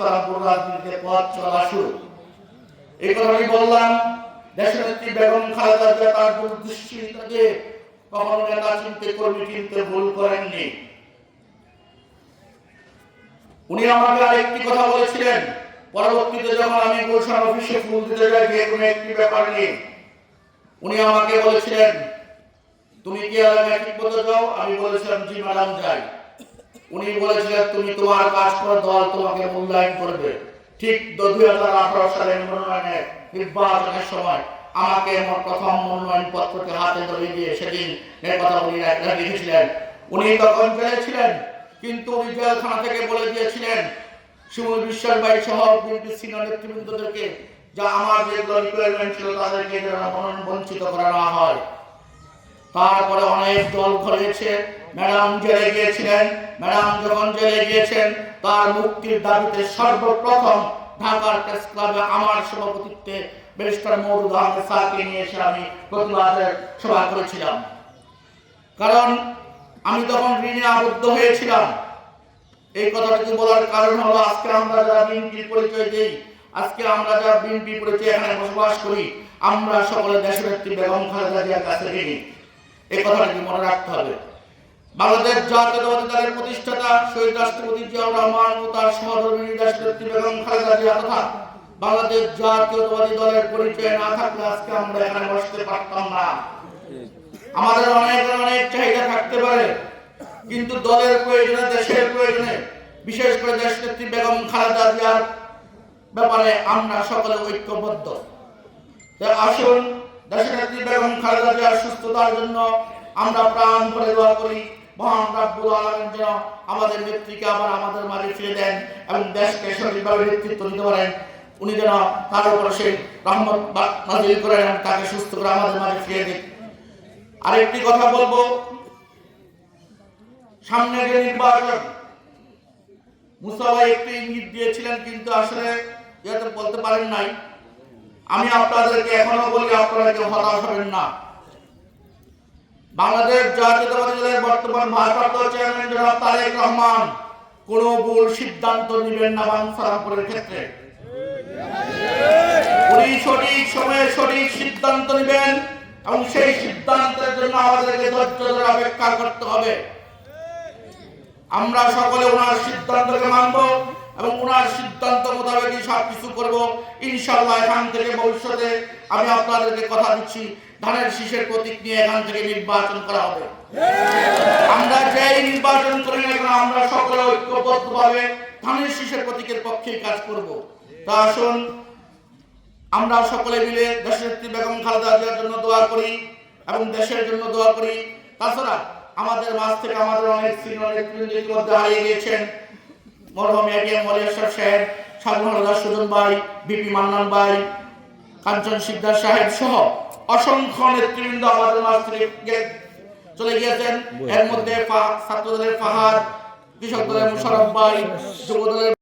সালামপুর রাজনীতিতে পথ চলা শুরু। এই কথাটি বললাম, দেশনেত্রী বেগম খালেদা জিয়া তার দূরদৃষ্টিতে কখনো নেতা চিনতে কর্মী চিনতে ভুল করেননি। উনি আমাকে আরেকটি কথা বলেছিলেন, পরবর্তীতে যখন আমি গুলশান অফিসে ফুল দিতে যাই যে কোনো একটি ব্যাপার নিয়ে, উনি আমাকে বলেছিলেন, তুমি কি এলাকায় ঠিক মতো যাও? আমি বলেছিলাম, জি ম্যাডাম যাই। উনি বলেছিলেন, তুমি তোমার কাজ করে দল তোমাকে মূল্যায়ন করবে। ঠিক 2018 সালের মনোনয়নের নির্বাচনের সময় আমাকে আমার প্রথম মনোনয়ন পত্রটি হাতে ধরে দিয়ে সেদিন এর কথা উনি লিখেছিলেন। উনি তখন জেলেছিলেন, কিন্তু উনি জেলখানা থেকে বলে দিয়েছিলেন শিমুল বিশ্বাস ভাই সহ বিএনপি সিনিয়র নেতৃবৃন্দদেরকে যা আমার যেগুলো রিকোয়ারমেন্ট ছিল তাদেরকে যেন মনোনয়ন বঞ্চিত করা না হয়। তারপরে অনেক দল ঘটেছে, ম্যাডাম জেলে গিয়েছিলেন। ম্যাডাম যখন জেলে গিয়েছেন তার মুক্তির দাবিতে সর্বপ্রথম ঢাকার প্রেস ক্লাবে আমার সভাপতিত্বে ব্যারিস্টার মওদুদ আহমেদ স্যারকে নিয়ে এসে আমি প্রতিবাদের সভা করেছিলাম। কারণ আমি তখন ঋণে আবদ্ধ হয়েছিলাম। এই কথাটি বলার কারণ হলো, আজকে আমরা যারা বিএনপির পরিচয় দিই, আজকে আমরা যারা বিএনপি পরিচয় এখানে বসবাস করি, আমরা সকলে দেশনেত্রী বেগম খালেদা জিয়ার কাছে ঋণী। এই কথাটি মনে রাখতে হবে। বাংলাদেশ জাতীয়তাবাদী দলের প্রতিষ্ঠাতা শহীদ রাষ্ট্রপতি জিয়াউর রহমান ও তার সহধর্মিণী দেশনেত্রী বেগম খালেদা জিয়া তথা বাংলাদেশ জাতীয়তাবাদী দলের পরিচয় না থাকলে আজকে আমরা এখানে বসতে পারতাম না। আমাদের অনেক চাহিদা থাকতে পারে, কিন্তু দলের প্রয়োজনে, দেশের প্রয়োজনে, বিশেষ করে দেশনেত্রী বেগম খালেদা জিয়ার ব্যাপারে আমরা সকলে ঐক্যবদ্ধ। তাই আসুন দেশনেত্রী বেগম খালেদা জিয়ার সুস্থতার জন্য আমরা প্রাণ ভরে দোয়া করি। মহান রব্বুল আলামিন যেন আমাদের নেত্রীকে আবার আমাদের মাঝে ফিরে দেন এবং দেশকে সঠিকভাবে নেতৃত্ব দিতে পারেন। উনি যেন তার উপর সেই রহমত নাযিল করেন এবং তাকে সুস্থ করে আমাদের মাঝে ফিরে দেন। আরেকটি কথা বলবো, সামনে যে নির্বাচন, মুসা ভাই একটু ইঙ্গিত দিয়েছিলেন কিন্তু আসলে যেহেতু বলতে পারেন নাই, আমি আপনাদেরকে এখনো বলি, আপনারা কেউ হতাশ হবেন না। বাংলাদেশ জাতীয়তাবাদী দলের বর্তমান ভারপ্রাপ্ত চেয়ারম্যান জনাব তারেক রহমান কোনো ভুল সিদ্ধান্ত নেবেন না সালামপুরের ক্ষেত্রে। উনি সঠিক সময়ে সঠিক সিদ্ধান্ত নেবেন এবং সেই সিদ্ধান্তের জন্য আমাদেরকে ধৈর্য ধরে অপেক্ষা করতে হবে। আমরা সকলে ওনার সিদ্ধান্তকে মানব এবং ওনার সিদ্ধান্ত মোতাবেকই সবকিছু করবো ইনশাআল্লাহ। এখান থেকে ভবিষ্যতে আমি আপনাদেরকে কথা দিচ্ছি, ধানের শীষের প্রতীক নিয়ে এখান থেকে নির্বাচন করা হবে। আমরা যেই নির্বাচন করি না কেন, আমরা সকলে ঐক্যবদ্ধভাবে ধানের শীষের প্রতীকের পক্ষেই কাজ করব। তা আসুন আমরা সকলে মিলে দেশনেত্রী বেগম খালেদা জিয়ার জন্য দোয়া করি এবং দেশের জন্য দোয়া করি। তাছাড়া আমাদের মাঝ থেকে আমাদের অনেক সিনিয়র নেতৃবৃন্দ ইতিমধ্যে হারিয়ে গিয়েছেন। মরহুম এটিএম মলিয়ার সাহেব, সাধারণ সুজন ভাই, বিপি মান্নান ভাই, কাঞ্চন সিকদার সাহেব সহ অসংখ্য নেতৃবৃন্দ আমাদের মাঝ থেকে চলে গিয়েছেন। এর মধ্যে ছাত্র দলের ফাহাদ, কৃষক দলের মুশারফ ভাই, যুব দলের